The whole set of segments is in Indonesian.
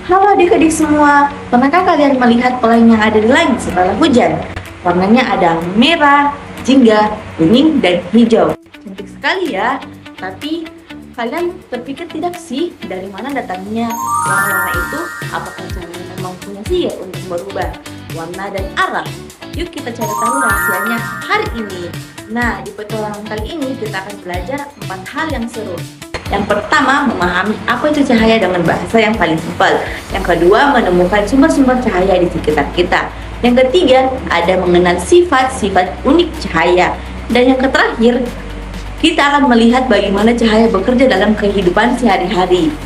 Halo adik-adik semua, pernahkah kalian melihat pelangi yang ada di langit setelah hujan? Warnanya ada merah, jingga, kuning, dan hijau. Cantik sekali ya, tapi kalian terpikir tidak sih dari mana datangnya warna-warna itu? Apakah cahaya memang punya sihir untuk merubah warna dan arah? Yuk kita cari tahu rahasianya hari ini. Nah, di petualangan kali ini kita akan belajar 4 hal yang seru. Yang pertama, memahami apa itu cahaya dengan bahasa yang paling simpel. Yang kedua, menemukan sumber-sumber cahaya di sekitar kita. Yang ketiga, ada mengenal sifat-sifat unik cahaya. Dan yang terakhir, kita akan melihat bagaimana cahaya bekerja dalam kehidupan sehari-hari.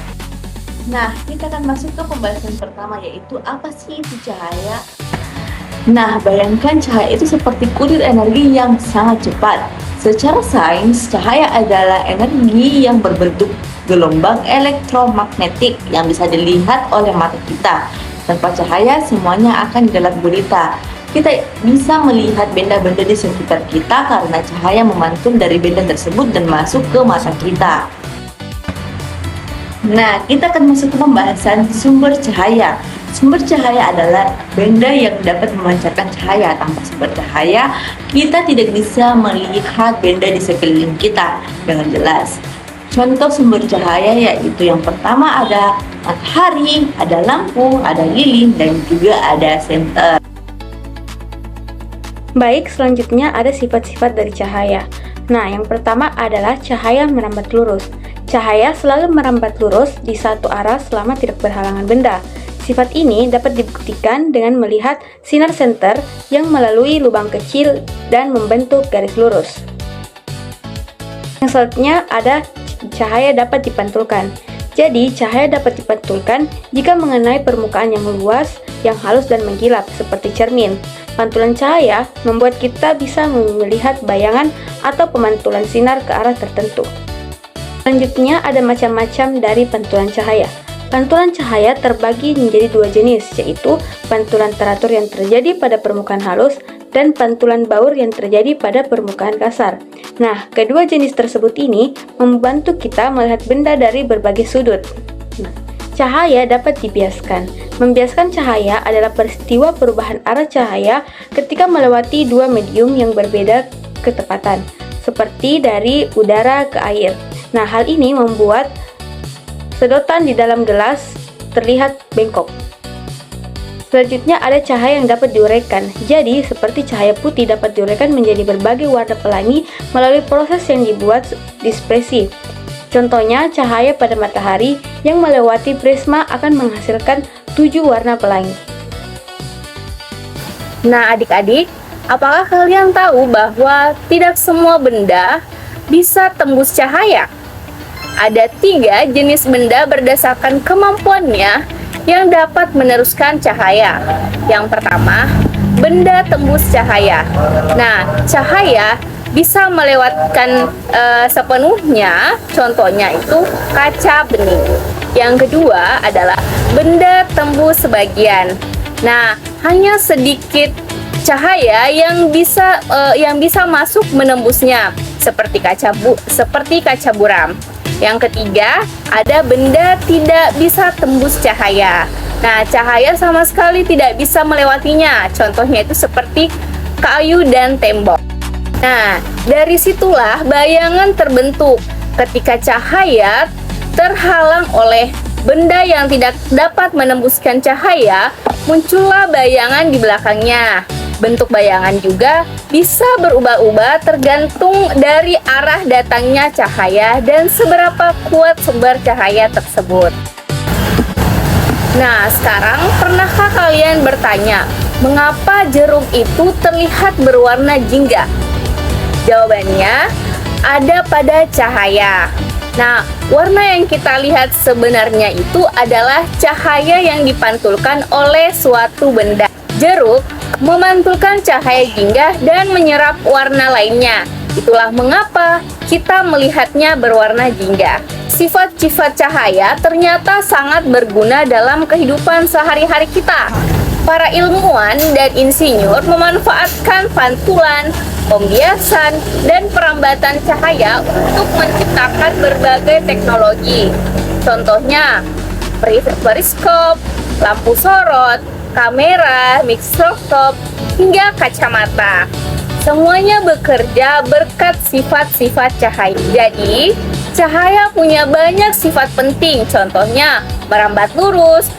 Nah, kita akan masuk ke pembahasan pertama, yaitu apa sih itu cahaya? Nah, bayangkan cahaya itu seperti kurir energi yang sangat cepat. Secara sains, cahaya adalah energi yang berbentuk gelombang elektromagnetik yang bisa dilihat oleh mata kita. Tanpa cahaya, semuanya akan di dalam gulita. Kita bisa melihat benda-benda di sekitar kita karena cahaya memantul dari benda tersebut dan masuk ke mata kita. Nah, kita akan masuk ke pembahasan sumber cahaya. Sumber cahaya adalah benda yang dapat memancarkan cahaya. Tanpa sumber cahaya, kita tidak bisa melihat benda di sekeliling kita dengan jelas. Contoh sumber cahaya yaitu yang pertama ada matahari, ada lampu, ada lilin, dan juga ada senter. Baik, selanjutnya ada sifat-sifat dari cahaya. Nah, yang pertama adalah cahaya merambat lurus. Cahaya selalu merambat lurus di satu arah selama tidak berhalangan benda. Sifat ini dapat dibuktikan dengan melihat sinar senter yang melalui lubang kecil dan membentuk garis lurus. Yang selanjutnya ada cahaya dapat dipantulkan. Jadi, cahaya dapat dipantulkan jika mengenai permukaan yang luas, yang halus dan mengkilap seperti cermin. Pantulan cahaya membuat kita bisa melihat bayangan atau pemantulan sinar ke arah tertentu. Selanjutnya ada macam-macam dari pantulan cahaya. Pantulan cahaya terbagi menjadi 2 jenis, yaitu pantulan teratur yang terjadi pada permukaan halus dan pantulan baur yang terjadi pada permukaan kasar. Nah, kedua jenis tersebut ini membantu kita melihat benda dari berbagai sudut. Nah, cahaya dapat dibiaskan. Membiaskan cahaya adalah peristiwa perubahan arah cahaya ketika melewati 2 medium yang berbeda ketepatan, seperti dari udara ke air. Nah, hal ini membuat sedotan di dalam gelas terlihat bengkok. Selanjutnya ada cahaya yang dapat diuraikan. Jadi, seperti cahaya putih dapat diuraikan menjadi berbagai warna pelangi melalui proses yang dibuat dispersi. Contohnya, cahaya pada matahari yang melewati prisma akan menghasilkan 7 warna pelangi. Nah, adik-adik, apakah kalian tahu bahwa tidak semua benda bisa tembus cahaya? Ada 3 jenis benda berdasarkan kemampuannya yang dapat meneruskan cahaya. Yang pertama, benda tembus cahaya. Nah, cahaya bisa melewatkan sepenuhnya, contohnya itu kaca bening. Yang kedua adalah benda tembus sebagian. Nah, hanya sedikit cahaya yang bisa masuk menembusnya, seperti kaca buram. Yang ketiga, ada benda tidak bisa tembus cahaya. Nah, cahaya sama sekali tidak bisa melewatinya. Contohnya itu seperti kayu dan tembok. Nah, dari situlah bayangan terbentuk. Ketika cahaya terhalang oleh benda yang tidak dapat menembuskan cahaya, muncullah bayangan di belakangnya. Bentuk bayangan juga bisa berubah-ubah tergantung dari arah datangnya cahaya dan seberapa kuat sumber cahaya tersebut. Nah, sekarang pernahkah kalian bertanya, mengapa jeruk itu terlihat berwarna jingga? Jawabannya ada pada cahaya. Nah, warna yang kita lihat sebenarnya itu adalah cahaya yang dipantulkan oleh suatu benda. Jeruk memantulkan cahaya jingga dan menyerap warna lainnya. Itulah mengapa kita melihatnya berwarna jingga. Sifat-sifat cahaya ternyata sangat berguna dalam kehidupan sehari-hari kita. Para ilmuwan dan insinyur memanfaatkan pantulan, pembiasan, dan perambatan cahaya untuk menciptakan berbagai teknologi. Contohnya, periskop, lampu sorot, kamera, mikroskop, hingga kacamata. Semuanya bekerja berkat sifat-sifat cahaya. Jadi, cahaya punya banyak sifat penting, contohnya merambat lurus,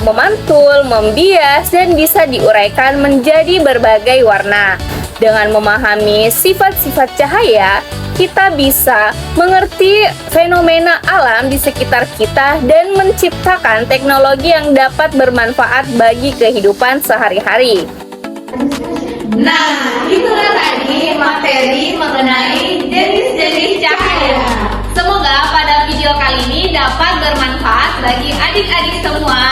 memantul, membias, dan bisa diuraikan menjadi berbagai warna. Dengan memahami sifat-sifat cahaya, kita bisa mengerti fenomena alam di sekitar kita dan menciptakan teknologi yang dapat bermanfaat bagi kehidupan sehari-hari. Nah, itulah tadi materi mengenai jenis-jenis cahaya. Semoga pada video kali ini dapat bermanfaat bagi adik-adik semua